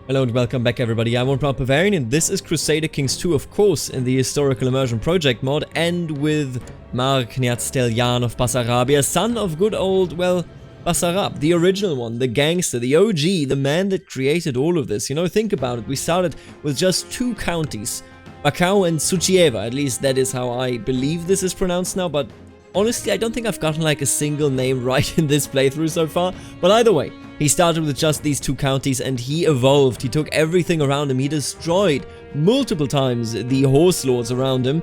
Hello and welcome back everybody, I'm Barbarian and this is Crusader Kings 2 of course in the historical Immersion Project mod and with Mar Kniatsteljan of Basarabia, son of good old, well, Basarab, the original one, the gangster, the OG, the man that created all of this. You know, think about it, we started with just two counties, Bakau and Suchieva, at least that is how I believe this is pronounced now, but honestly I don't think I've gotten like a single name right in this playthrough so far, but either way. He started with just these two counties and he evolved, he took everything around him, he destroyed multiple times the horse lords around him,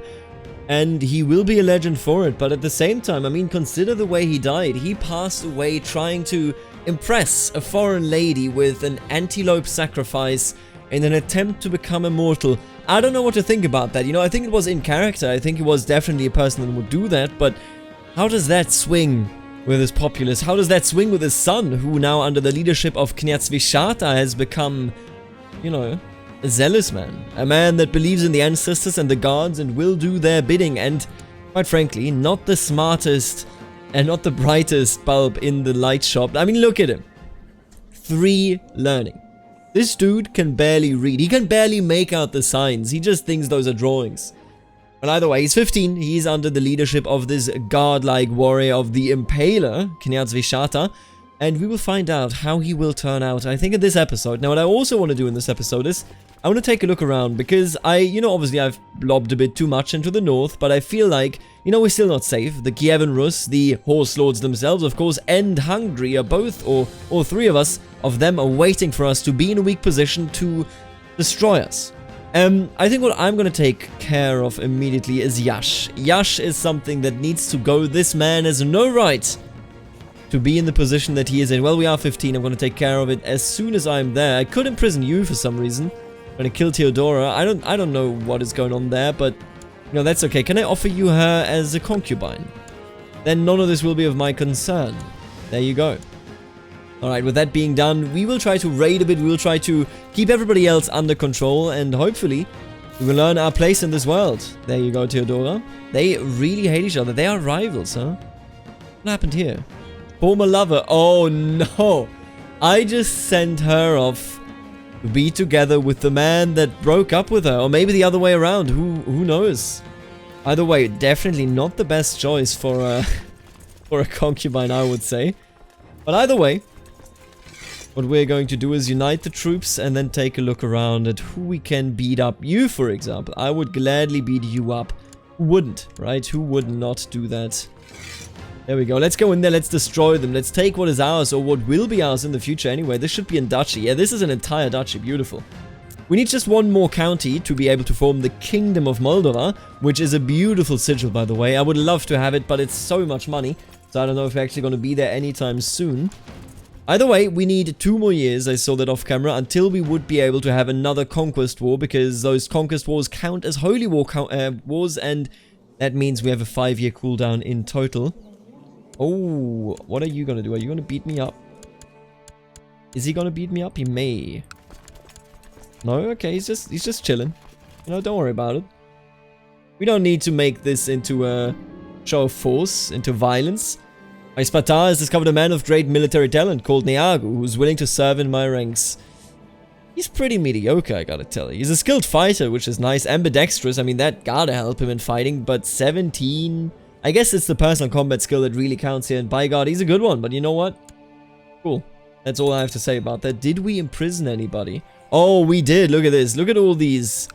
and he will be a legend for it, but at the same time, I mean, consider the way he died. He passed away trying to impress a foreign lady with an antelope sacrifice in an attempt to become immortal. I don't know what to think about that, you know, I think it was in character, I think he was definitely a person that would do that, but how does that swing with his populace? How does that swing with his son, who now under the leadership of Kniatsteljan has become, you know, a zealous man. A man that believes in the ancestors and the gods and will do their bidding, and quite frankly, not the smartest and not the brightest bulb in the light shop. I mean, look at him. 3 learning. This dude can barely read. He can barely make out the signs. He just thinks those are drawings. Well, either way, he's 15, he's under the leadership of this godlike warrior of the Impaler, Kniatsteljan, and we will find out how he will turn out, I think, in this episode. Now, what I also want to do in this episode is, I want to take a look around, because you know, obviously I've blobbed a bit too much into the north, but I feel like, you know, we're still not safe. The Kievan Rus, the horse lords themselves, of course, and Hungary are both, or all 3 of us, of them are waiting for us to be in a weak position to destroy us. I think what I'm gonna take care of immediately is Yash. Yash is something that needs to go. This man has no right to be in the position that he is in. Well, we are 15, I'm gonna take care of it as soon as I'm there. I could imprison you for some reason. I'm gonna kill Theodora. I don't know what is going on there, but you know, that's okay. Can I offer you her as a concubine? Then none of this will be of my concern. There you go. Alright, with that being done, we will try to raid a bit, we will try to keep everybody else under control, and hopefully, we will earn our place in this world. There you go, Theodora. They really hate each other. They are rivals, huh? What happened here? Former lover. Oh no! I just sent her off to be together with the man that broke up with her, or maybe the other way around, who knows? Either way, definitely not the best choice for a concubine, I would say. But either way, what we're going to do is unite the troops and then take a look around at who we can beat up. You, for example. I would gladly beat you up. Who wouldn't, right? Who would not do that? There we go. Let's go in there. Let's destroy them. Let's take what is ours, or what will be ours in the future anyway. This should be in duchy. Yeah, this is an entire duchy. Beautiful. We need just one more county to be able to form the Kingdom of Moldova, which is a beautiful sigil, by the way. I would love to have it, but it's so much money. So I don't know if we're actually going to be there anytime soon. Either way, we need 2 more years, I saw that off camera, until we would be able to have another conquest war, because those conquest wars count as holy war wars, and that means we have a 5-year cooldown in total. Oh, what are you going to do? Are you going to beat me up? Is he going to beat me up? He may. No? Okay, he's just chilling. You know, don't worry about it. We don't need to make this into a show of force, into violence. H.I.P has discovered a man of great military talent called Neagu, who's willing to serve in my ranks. He's pretty mediocre, I gotta tell you. He's a skilled fighter, which is nice. Ambidextrous, I mean, that gotta help him in fighting, but 17... I guess it's the personal combat skill that really counts here, and by God, he's a good one, but you know what? Cool. That's all I have to say about that. Did we imprison anybody? Oh, we did. Look at this. Look at all these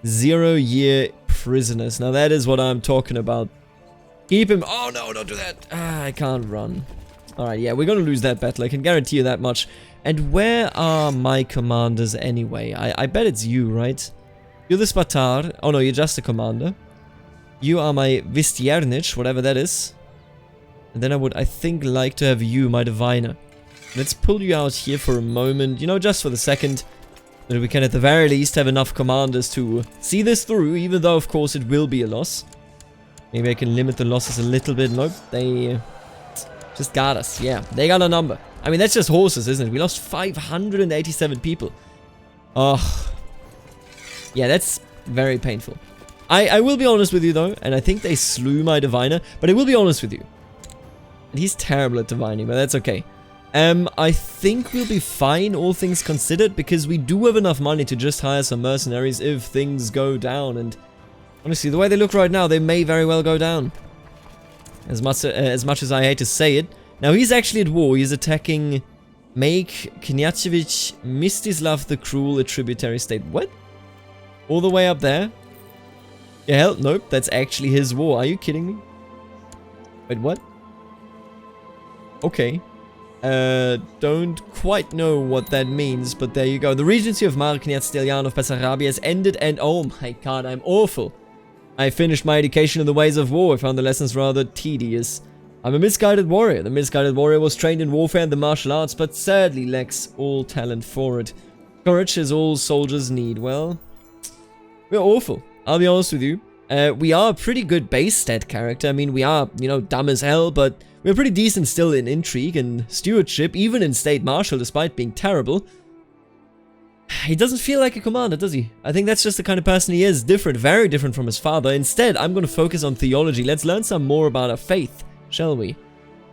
0-year prisoners. Now, that is what I'm talking about. Keep him. Oh no, don't do that. I can't run. Alright, yeah, we're gonna lose that battle. I can guarantee you that much. And where are my commanders anyway? I bet it's you, right? You're the Spatar. Oh no, you're just a commander. You are my Vistiernich, whatever that is. And then I would, I think, like to have you, my diviner. Let's pull you out here for a moment. You know, just for the second. So that we can at the very least have enough commanders to see this through, even though, of course, it will be a loss. Maybe I can limit the losses a little bit. Nope, they just got us. Yeah, they got a number. I mean, that's just horses, isn't it? We lost 587 people. Oh. Yeah, that's very painful. I will be honest with you, though, and I think they slew my diviner, but I will be honest with you. And he's terrible at divining, but that's okay. I think we'll be fine, all things considered, because we do have enough money to just hire some mercenaries if things go down. And honestly, the way they look right now, they may very well go down. As much as I hate to say it. Now, he's actually at war. He's attacking Make Kniatsevich Mstislav the Cruel a tributary state. What? All the way up there? Yeah, hell, nope. That's actually his war. Are you kidding me? Wait, what? Okay. Don't quite know what that means, but there you go. The regency of Mark Kniatstelyan of Bessarabia has ended, and oh my god, I'm awful. I finished my education in the ways of war. I found the lessons rather tedious. I'm a misguided warrior. The misguided warrior was trained in warfare and the martial arts, but sadly lacks all talent for it. Courage is all soldiers need. Well, we're awful. I'll be honest with you. We are a pretty good base stat character. I mean, we are, you know, dumb as hell, but we're pretty decent still in intrigue and stewardship, even in state martial, despite being terrible. He doesn't feel like a commander, does he? I think that's just the kind of person he is. Different, very different from his father. Instead, I'm going to focus on theology. Let's learn some more about our faith, shall we?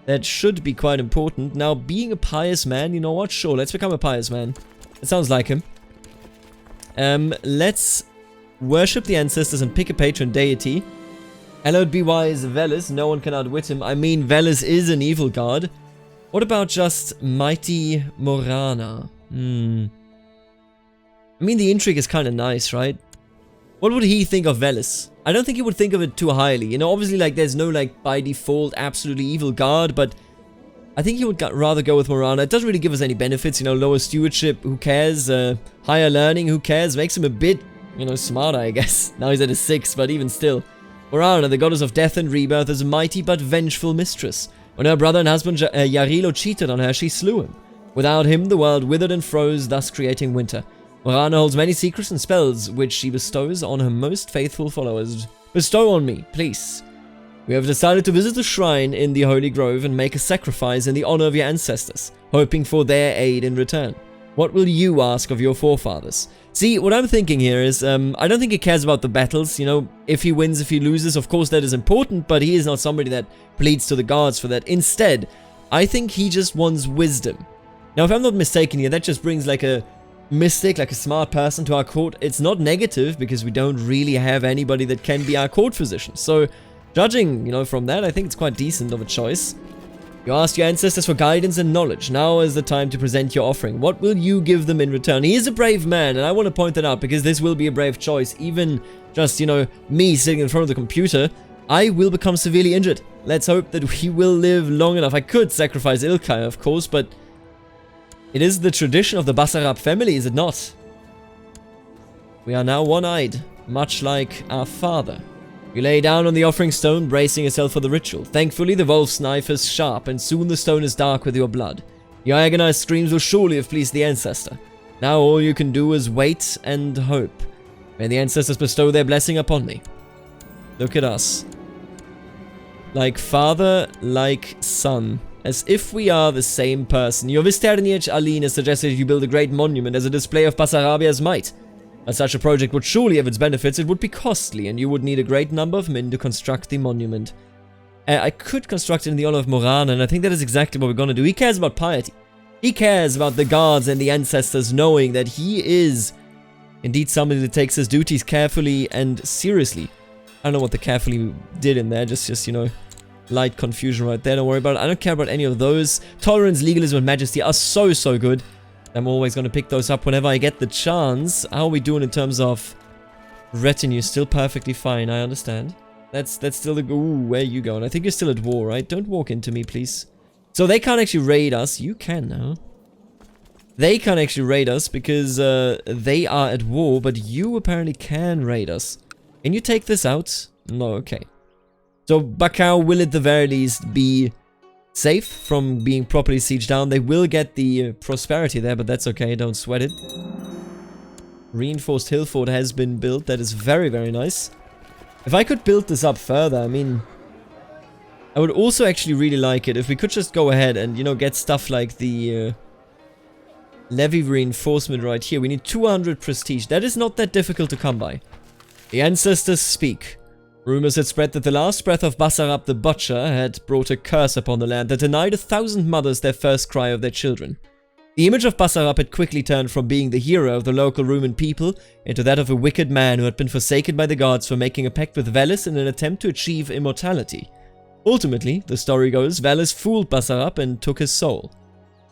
That should be quite important. Now, being a pious man, you know what? Sure, let's become a pious man. It sounds like him. Let's worship the ancestors and pick a patron deity. Hallowed be wise Veles, no one can outwit him. I mean, Veles is an evil god. What about just mighty Morana? I mean, the intrigue is kind of nice, right? What would he think of Veles? I don't think he would think of it too highly. You know, obviously, like, there's no, like, by default, absolutely evil god, but I think he would rather go with Morana. It doesn't really give us any benefits, you know, lower stewardship, who cares? Higher learning, who cares? Makes him a bit, you know, smarter, I guess. Now he's at a 6, but even still. Morana, the goddess of death and rebirth, is a mighty but vengeful mistress. When her brother and husband Yarilo cheated on her, she slew him. Without him, the world withered and froze, thus creating winter. Morana holds many secrets and spells, which she bestows on her most faithful followers. Bestow on me, please. We have decided to visit the shrine in the Holy Grove and make a sacrifice in the honor of your ancestors, hoping for their aid in return. What will you ask of your forefathers? See, what I'm thinking here is, I don't think he cares about the battles, you know, if he wins, if he loses, of course that is important, but he is not somebody that pleads to the gods for that. Instead, I think he just wants wisdom. Now, if I'm not mistaken here, that just brings like a mystic, like a smart person to our court. It's not negative, because we don't really have anybody that can be our court physician. So, judging, you know, from that, I think it's quite decent of a choice. You asked your ancestors for guidance and knowledge. Now is the time to present your offering. What will you give them in return? He is a brave man, and I want to point that out, because this will be a brave choice. Even just, you know, me sitting in front of the computer, I will become severely injured. Let's hope that we will live long enough. I could sacrifice Ilkay, of course, but it is the tradition of the Basarab family, is it not? We are now one-eyed, much like our father. You lay down on the offering stone, bracing yourself for the ritual. Thankfully, the wolf's knife is sharp, and soon the stone is dark with your blood. Your agonized screams will surely have pleased the ancestor. Now all you can do is wait and hope. May the ancestors bestow their blessing upon me. Look at us. Like father, like son. As if we are the same person. Your Visterniech Aline has suggested you build a great monument as a display of Basarabia's might. As such a project would surely have its benefits, it would be costly, and you would need a great number of men to construct the monument. I could construct it in the honor of Morana, and I think that is exactly what we're going to do. He cares about piety. He cares about the gods and the ancestors, knowing that he is indeed somebody that takes his duties carefully and seriously. I don't know what the carefully did in there, just you know, light confusion right there. Don't worry about it. I don't care about any of those. Tolerance, legalism, and majesty are so good. I'm always going to pick those up whenever I get the chance. How are we doing in terms of retinue? Still perfectly fine, I understand. That's still the... Ooh, where are you going? I think you're still at war, right? Don't walk into me, please. So they can't actually raid us. You can now. They can't actually raid us because they are at war, but you apparently can raid us. Can you take this out? No, okay. So Bakau will at the very least be safe from being properly sieged down. They will get the prosperity there, but that's okay, don't sweat it. Reinforced hill fort has been built. That is very nice. If I could build this up further, I mean, I would also actually really like it if we could just go ahead and, you know, get stuff like the levy reinforcement right here. We need 200 prestige. That is not that difficult to come by. The ancestors speak. Rumors had spread that the last breath of Basarab the Butcher had brought a curse upon the land that denied 1,000 mothers their first cry of their children. The image of Basarab had quickly turned from being the hero of the local Roman people into that of a wicked man who had been forsaken by the gods for making a pact with Veles in an attempt to achieve immortality. Ultimately, the story goes, Veles fooled Basarab and took his soul.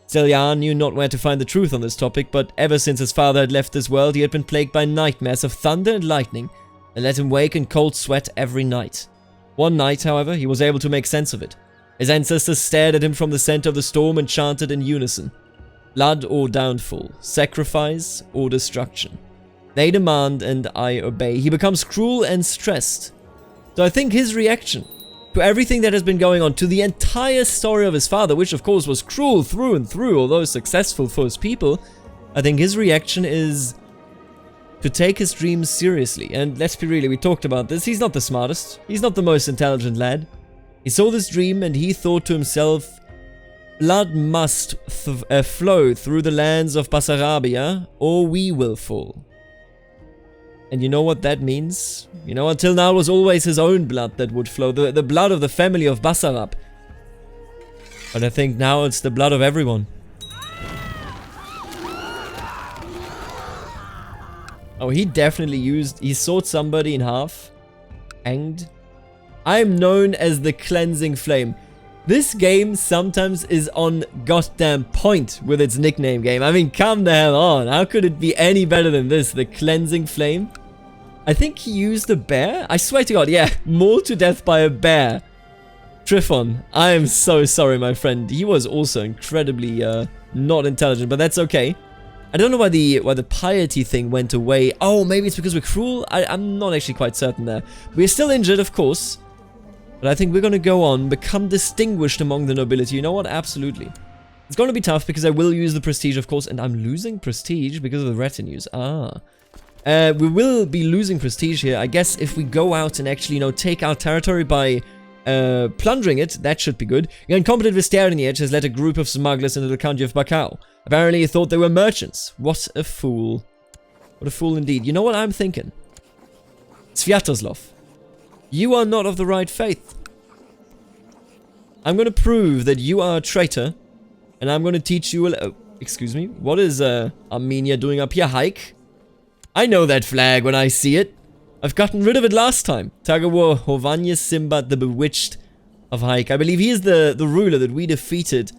Steljan knew not where to find the truth on this topic, but ever since his father had left this world, he had been plagued by nightmares of thunder and lightning that let him wake in cold sweat every night. One night, however, he was able to make sense of it. His ancestors stared at him from the center of the storm and chanted in unison. Blood or downfall, sacrifice or destruction. They demand and I obey. He becomes cruel and stressed. So I think his reaction to everything that has been going on, to the entire story of his father, which of course was cruel through and through, although successful for his people, I think his reaction is to take his dreams seriously. And let's be real, we talked about this, he's not the smartest, he's not the most intelligent lad. He saw this dream and he thought to himself, blood must flow through the lands of Basarabia, or we will fall. And you know what that means? You know, until now it was always his own blood that would flow, the blood of the family of Basarab. But I think now it's the blood of everyone. Oh, he definitely he sawed somebody in half. Hanged. I am known as the Cleansing Flame. This game sometimes is on goddamn point with its nickname game. I mean, come the hell on. How could it be any better than this? The Cleansing Flame? I think he used a bear? I swear to God, yeah. Mauled to death by a bear. Tryphon, I am so sorry, my friend. He was also incredibly not intelligent, but that's okay. I don't know why the piety thing went away. Oh, maybe it's because we're cruel? I'm not actually quite certain there. We're still injured, of course. But I think we're going to go on, become distinguished among the nobility. You know what? Absolutely. It's going to be tough because I will use the prestige, of course. And I'm losing prestige because of the retinues. We will be losing prestige here. I guess if we go out and actually, you know, take our territory by plundering it, that should be good. Your incompetent Vistarian has led a group of smugglers into the county of Bakau. Apparently he thought they were merchants. What a fool. What a fool indeed. You know what I'm thinking? Sviatoslav, you are not of the right faith. I'm going to prove that you are a traitor, and I'm going to teach you a... excuse me? What is Armenia doing up here? Hike? I know that flag when I see it. I've gotten rid of it last time. Tagawar Hovanya Simbat the Bewitched of Hike. I believe he is the ruler that we defeated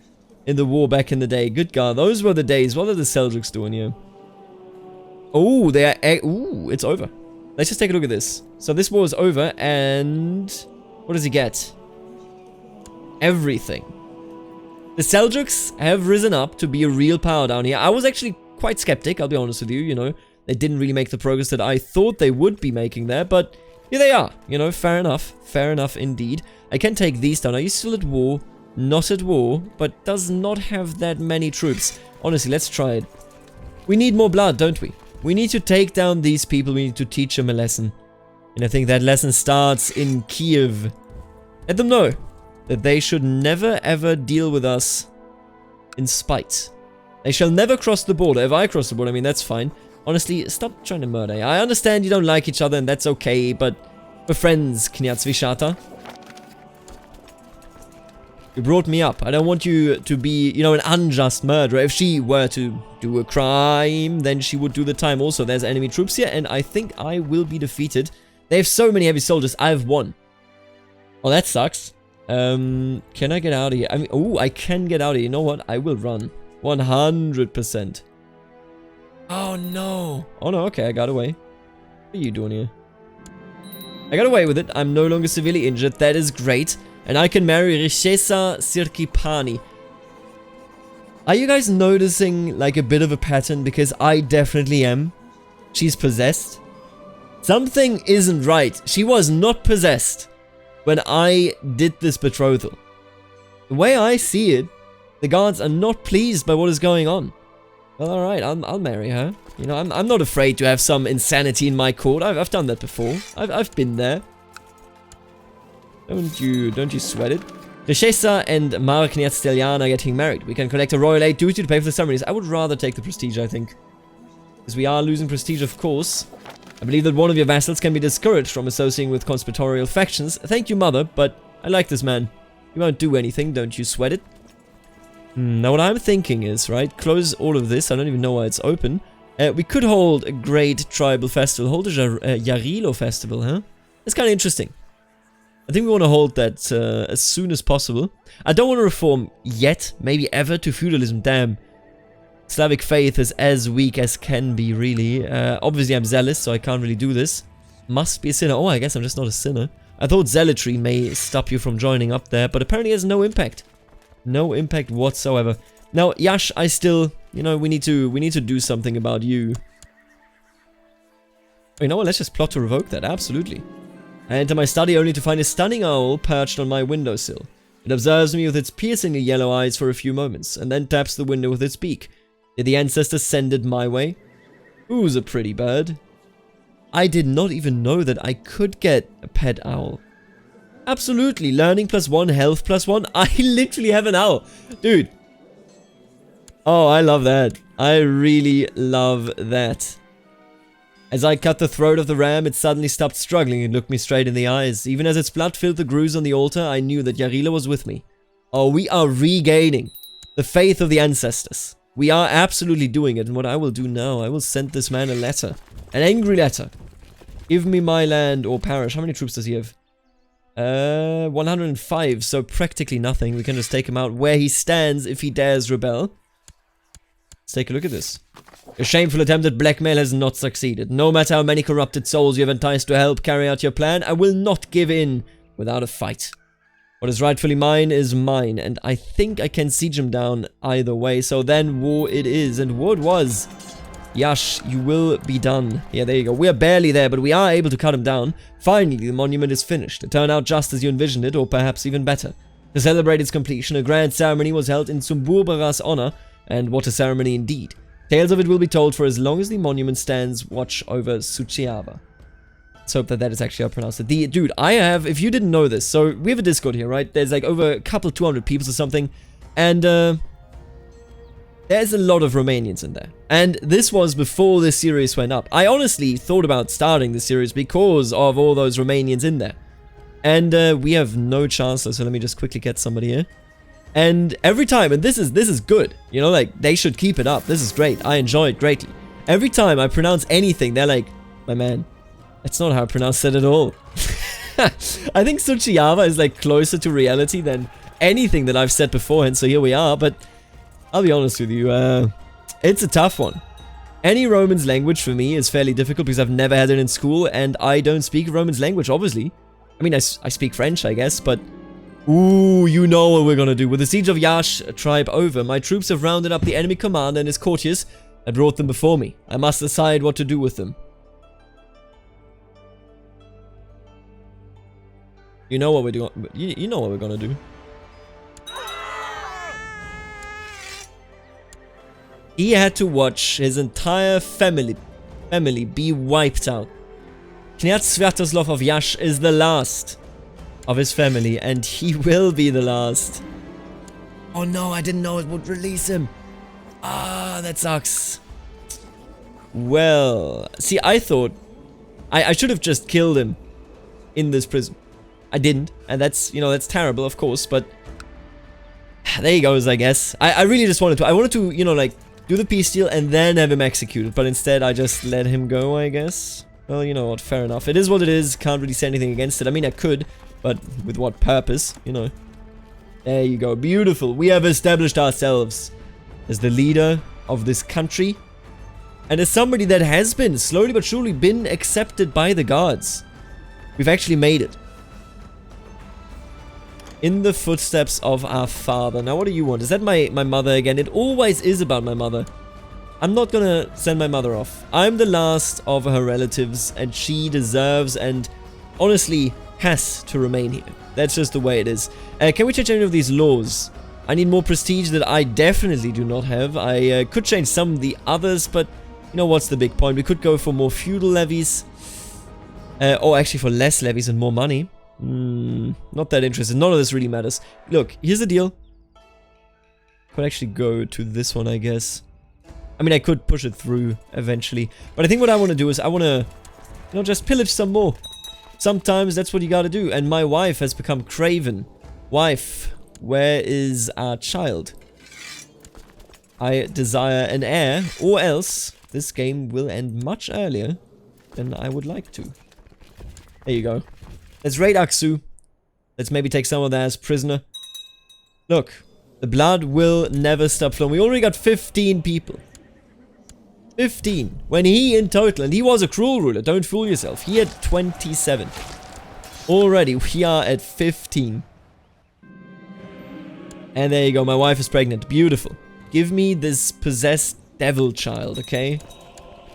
in the war back in the day. Good God, those were the days. What are the Seljuks doing here? Oh, they are... ooh, it's over. Let's just take a look at this. So this war is over, and... what does he get? Everything. The Seljuks have risen up to be a real power down here. I was actually quite skeptic, I'll be honest with you, you know. They didn't really make the progress that I thought they would be making there, but here they are. You know, fair enough indeed. I can take these down. Are you still at war? Not at war, but does not have that many troops. Honestly, let's try it. We need more blood, don't we? We need to take down these people. We need to teach them a lesson. And I think that lesson starts in Kiev. Let them know that they should never ever deal with us in spite. They shall never cross the border. If I cross the border, I mean, that's fine. Honestly, stop trying to murder. I understand you don't like each other and that's okay, but we're friends, Kniaz Vishata. You brought me up. I don't want you to be, you know, an unjust murderer. If she were to do a crime, then she would do the time. Also, there's enemy troops here, and I think I will be defeated. They have so many heavy soldiers. I've won. Oh, that sucks. Can I get out of here? I mean, oh, I can get out of here. You know what? I will run. 100%. Oh, no. Oh, no. Okay, I got away. What are you doing here? I got away with it. I'm no longer severely injured. That is great. And I can marry Rishesa Sirkipani. Are you guys noticing like a bit of a pattern? Because I definitely am. She's possessed. Something isn't right. She was not possessed when I did this betrothal. The way I see it, the guards are not pleased by what is going on. Well, alright, I'll marry her. You know, I'm not afraid to have some insanity in my court. I've done that before. I've been there. Don't you sweat it? Rishesa and Markniat Steljan are getting married. We can collect a royal aid duty to pay for the ceremonies. I would rather take the prestige, I think. Because we are losing prestige, of course. I believe that one of your vassals can be discouraged from associating with conspiratorial factions. Thank you, mother, but I like this man. He won't do anything, don't you sweat it. Now what I'm thinking is, right, close all of this. I don't even know why it's open. We could hold a great tribal festival. Hold a Yarilo festival, huh? It's kind of interesting. I think we want to hold that as soon as possible. I don't want to reform yet, maybe ever, to feudalism. Damn. Slavic faith is as weak as can be, really. Obviously, I'm zealous, so I can't really do this. Must be a sinner. Oh, I guess I'm just not a sinner. I thought zealotry may stop you from joining up there, but apparently it has no impact. No impact whatsoever. Now, Yash, I still... You know, we need to do something about you. You know what? Let's just plot to revoke that. Absolutely. I enter my study only to find a stunning owl perched on my windowsill. It observes me with its piercingly yellow eyes for a few moments, and then taps the window with its beak. Did the ancestors send it my way? Who's a pretty bird? I did not even know that I could get a pet owl. Absolutely. Learning +1, health +1. I literally have an owl. Dude. Oh, I love that. I really love that. As I cut the throat of the ram, it suddenly stopped struggling and looked me straight in the eyes. Even as its blood filled the grooves on the altar, I knew that Yarilo was with me. Oh, we are regaining the faith of the ancestors. We are absolutely doing it, and what I will do now, I will send this man a letter. An angry letter. Give me my land or perish. How many troops does he have? 105, so practically nothing. We can just take him out where he stands if he dares rebel. Let's take a look at this. Your shameful attempt at blackmail has not succeeded. No matter how many corrupted souls you have enticed to help carry out your plan, I will not give in without a fight. What is rightfully mine is mine, and I think I can siege him down either way. So then war it is, and war it was. Yash, you will be done. Yeah, there you go. We are barely there, but we are able to cut him down. Finally, the monument is finished. It turned out just as you envisioned it, or perhaps even better. To celebrate its completion, a grand ceremony was held in Sumburbara's honor, and what a ceremony indeed. Tales of it will be told for as long as the monument stands watch over Suchiava. Let's hope that is actually how I pronounce it. Dude, I have, if you didn't know this, so we have a Discord here, right? There's like over a couple 200 people or something, and there's a lot of Romanians in there. And this was before this series went up. I honestly thought about starting this series because of all those Romanians in there. And we have no chancellor, so let me just quickly get somebody here. And every time, and this is good, you know, like, they should keep it up. This is great. I enjoy it greatly. Every time I pronounce anything, they're like, my man, that's not how I pronounce it at all. I think Suchiava is like closer to reality than anything that I've said beforehand, so here we are. But I'll be honest with you, it's a tough one. Any Roman's language for me is fairly difficult because I've never had it in school, and I don't speak Roman's language, obviously. I mean, I speak French, I guess, but... Ooh, you know what we're gonna do. With the siege of Yash tribe over, my troops have rounded up the enemy commander and his courtiers and brought them before me. I must decide what to do with them. You know what we're doing. You know what we're gonna do. He had to watch his entire family be wiped out. Kniaz Sviatoslav of Yash is the last of his family, and he will be the last. Oh no, I didn't know it would release him. Ah, that sucks. Well, see, I thought I should have just killed him in this prison. I didn't, and that's, you know, that's terrible, of course, but there he goes, I guess. I really just wanted to, you know, like, do the peace deal and then have him executed, but instead I just let him go, I guess. Well, you know what, fair enough. It is what it is, can't really say anything against it. I mean, I could, but with what purpose, you know. There you go, beautiful. We have established ourselves as the leader of this country, and as somebody that has been, slowly but surely, been accepted by the gods. We've actually made it. In the footsteps of our father. Now, what do you want? Is that my mother again? It always is about my mother. I'm not gonna send my mother off. I'm the last of her relatives, and she deserves and honestly has to remain here. That's just the way it is. Can we change any of these laws? I need more prestige that I definitely do not have. I could change some of the others, but you know what's the big point? We could go for more feudal levies. Or actually for less levies and more money. Not that interested. None of this really matters. Look, here's the deal. Could actually go to this one, I guess. I mean, I could push it through eventually. But I think what I want to do is I want to You know, just pillage some more. Sometimes that's what you gotta do. And my wife has become craven. Wife, where is our child? I desire an heir, or else this game will end much earlier than I would like to. There you go. Let's raid Aksu. Let's maybe take some of that as prisoner. Look, the blood will never stop flowing. We already got 15 people. 15. When he in total, and he was a cruel ruler, don't fool yourself. He had 27. Already, we are at 15. And there you go, my wife is pregnant. Beautiful. Give me this possessed devil child, okay?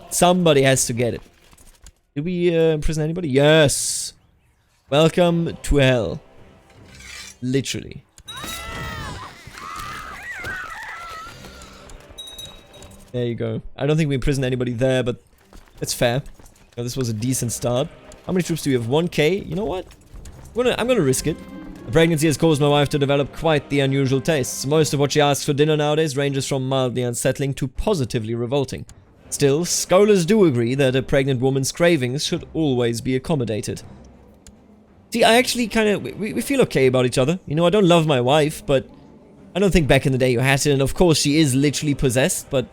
Somebody has to get it. Did we imprison anybody? Yes! Welcome to hell. Literally. There you go. I don't think we imprisoned anybody there, but it's fair. Oh, this was a decent start. How many troops do we have? 1k? You know what? I'm gonna risk it. The pregnancy has caused my wife to develop quite the unusual tastes. Most of what she asks for dinner nowadays ranges from mildly unsettling to positively revolting. Still, scholars do agree that a pregnant woman's cravings should always be accommodated. See, I actually kind of... We feel okay about each other. You know, I don't love my wife, but... I don't think back in the day you had to, and of course she is literally possessed, but...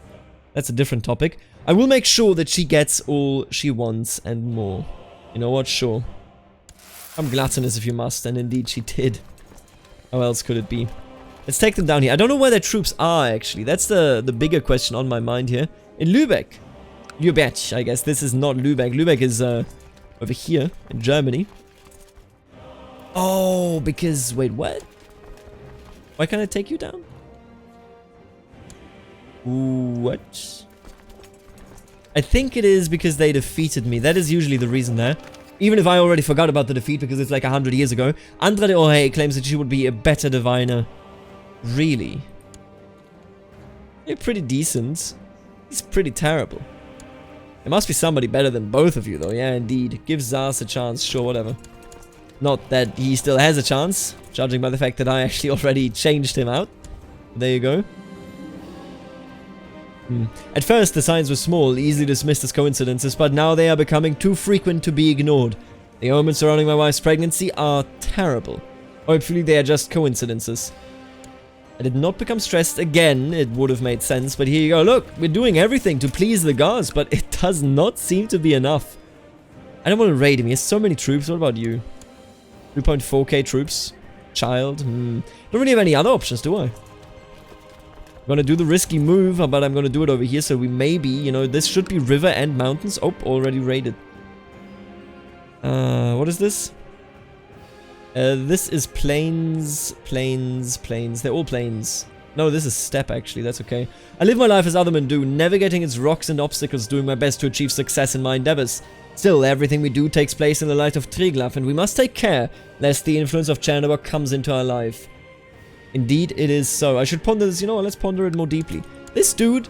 That's a different topic. I will make sure that she gets all she wants and more. You know what? Sure. I'm gluttonous if you must, and indeed she did. How else could it be? Let's take them down here. I don't know where their troops are, actually. That's the bigger question on my mind here. In Lübeck. Lübeck, I guess. This is not Lübeck. Lübeck is over here in Germany. Oh, because... Wait, what? Why can't I take you down? What? I think it is because they defeated me. That is usually the reason there. Even if I already forgot about the defeat because it's like 100 years ago. Andrade Ohe claims that she would be a better diviner. Really? You're pretty decent. He's pretty terrible. There must be somebody better than both of you though. Yeah, indeed. Give Zars a chance. Sure, whatever. Not that he still has a chance, judging by the fact that I actually already changed him out. There you go. At first, the signs were small, easily dismissed as coincidences, but now they are becoming too frequent to be ignored. The omens surrounding my wife's pregnancy are terrible. Hopefully they are just coincidences. I did not become stressed again, it would have made sense, but here you go. Look, we're doing everything to please the gods, but it does not seem to be enough. I don't want to raid him, he has so many troops. What about you? 3.4k troops? Child? Don't really have any other options, do I? I'm gonna do the risky move, but I'm gonna do it over here, so we maybe, you know, this should be river and mountains. Oh, already raided. What is this? This is plains, plains, plains. They're all plains. No, this is steppe, actually. That's okay. I live my life as other men do, navigating its rocks and obstacles, doing my best to achieve success in my endeavors. Still, everything we do takes place in the light of Triglav, and we must take care lest the influence of Chernobyl comes into our life. Indeed, it is so. I should ponder this. You know what? Let's ponder it more deeply. This dude,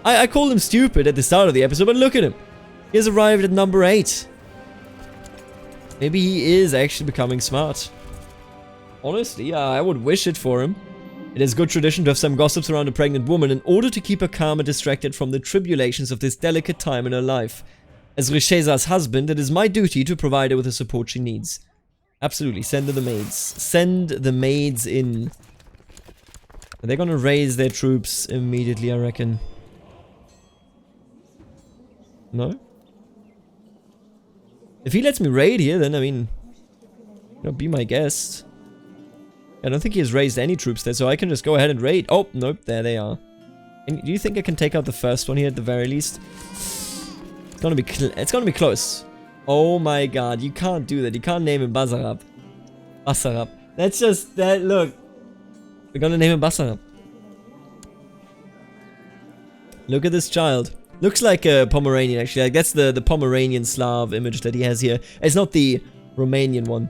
I called him stupid at the start of the episode, but look at him. He has arrived at number 8. Maybe he is actually becoming smart. Honestly, yeah, I would wish it for him. It is good tradition to have some gossips around a pregnant woman in order to keep her calm and distracted from the tribulations of this delicate time in her life. As Risheza's husband, it is my duty to provide her with the support she needs. Absolutely, send her the maids. Send the maids in. They're gonna raise their troops immediately, I reckon. No? If he lets me raid here, then, I mean... You know, be my guest. I don't think he has raised any troops there, so I can just go ahead and raid. Oh, nope, there they are. And do you think I can take out the first one here at the very least? It's gonna be close. Oh my god, you can't do that. You can't name him Basarab. Basarab. That's just... that. Look. We're gonna name him Basarab. Look at this child. Looks like a Pomeranian, actually. Like, that's the Pomeranian Slav image that he has here. It's not the Romanian one.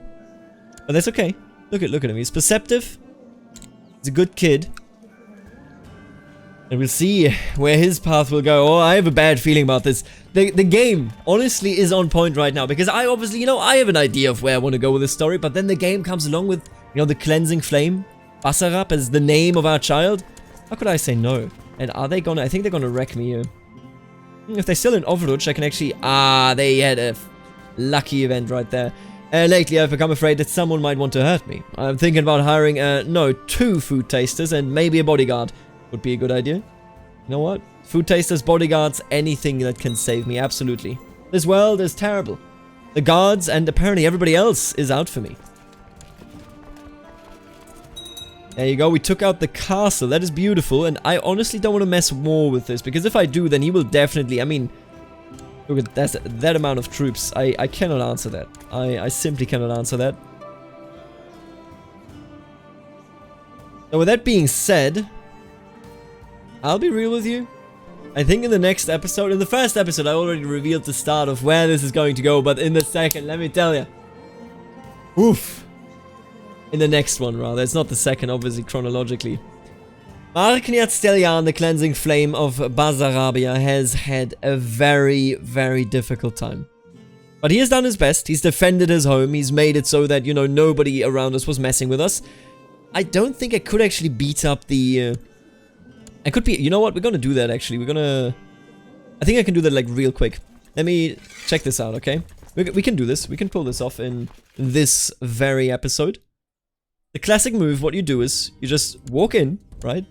But that's okay. Look at him. He's perceptive. He's a good kid. And we'll see where his path will go. Oh, I have a bad feeling about this. The game, honestly, is on point right now. Because I obviously, you know, I have an idea of where I want to go with this story. But then the game comes along with, you know, the cleansing flame. Basarab as the name of our child. How could I say no? And are they gonna... I think they're gonna wreck me here. If they're still in Overwatch, I can actually... Ah, they had a Lucky event right there. Lately, I've become afraid that someone might want to hurt me. I'm thinking about hiring, 2 food tasters and maybe a bodyguard. Would be a good idea. You know what? Food tasters, bodyguards, anything that can save me, absolutely. This world is terrible. The guards and apparently everybody else is out for me. There you go, we took out the castle. That is beautiful, and I honestly don't want to mess more with this, because if I do, then he will definitely, I mean... Look at that amount of troops. I cannot answer that. I simply cannot answer that. So with that being said, I'll be real with you. I think in the next episode, in the first episode, I already revealed the start of where this is going to go, but in the second, let me tell you. Oof. In the next one, rather. It's not the second, obviously, chronologically. Markniat Stellian, the cleansing flame of Basarabia, has had a very, very difficult time. But he has done his best. He's defended his home. He's made it so that, you know, nobody around us was messing with us. I don't think I could actually beat up the... I could be... You know what? We're gonna do that, actually. We're gonna... I think I can do that, like, real quick. Let me check this out, okay? We can do this. We can pull this off in this very episode. The classic move, what you do is, you just walk in, right?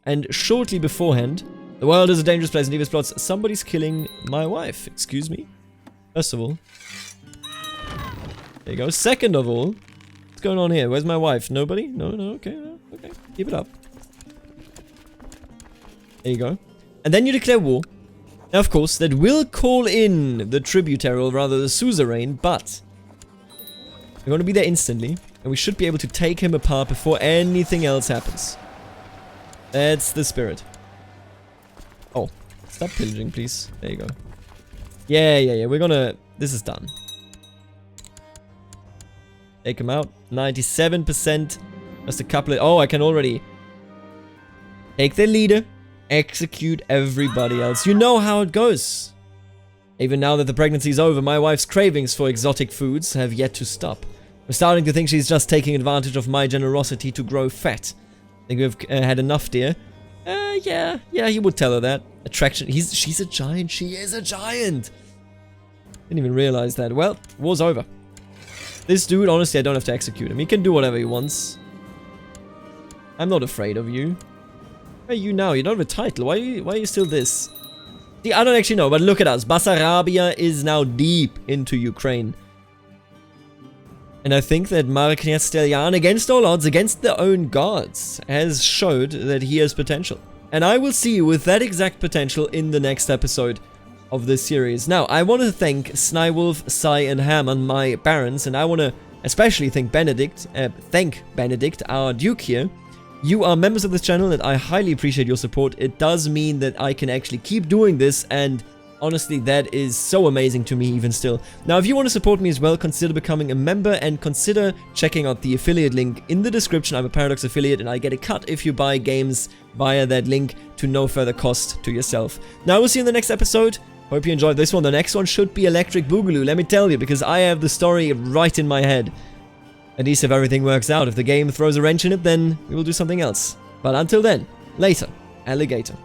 And shortly beforehand, the world is a dangerous place and Devious plots. Somebody's killing my wife. Excuse me. First of all. There you go. Second of all. What's going on here? Where's my wife? Nobody? No, okay, no, okay. Keep it up. There you go. And then you declare war. Now, of course, that will call in the tributary, or rather the suzerain, but... we're going to be there instantly. And we should be able to take him apart before anything else happens. That's the spirit. Oh, stop pillaging, please. There you go. Yeah. We're gonna... This is done. Take him out. 97%. Just a couple of... Oh, I can already... Take the leader. Execute everybody else. You know how it goes. Even now that the pregnancy's over, my wife's cravings for exotic foods have yet to stop. I'm starting to think she's just taking advantage of my generosity to grow fat. Think we've had enough, dear? Yeah, he would tell her that. Attraction. She's a giant. She is a giant. Didn't even realize that. Well, war's over. This dude, honestly, I don't have to execute him. He can do whatever he wants. I'm not afraid of you. Where are you now? You don't have a title. Why are you still this? See, I don't actually know, but look at us. Basarabia is now deep into Ukraine. And I think that Markniat Stellian, against all odds, against their own gods, has showed that he has potential. And I will see you with that exact potential in the next episode of this series. Now, I want to thank Snywolf, Sai, and Herman, my barons, and I want to especially thank Benedict, our duke here. You are members of this channel, and I highly appreciate your support. It does mean that I can actually keep doing this, and honestly, that is so amazing to me even still. Now, if you want to support me as well, consider becoming a member and consider checking out the affiliate link in the description. I'm a Paradox affiliate and I get a cut if you buy games via that link to no further cost to yourself. Now, we'll see you in the next episode. Hope you enjoyed this one. The next one should be Electric Boogaloo, let me tell you, because I have the story right in my head. At least if everything works out. If the game throws a wrench in it, then we will do something else. But until then, later, alligator.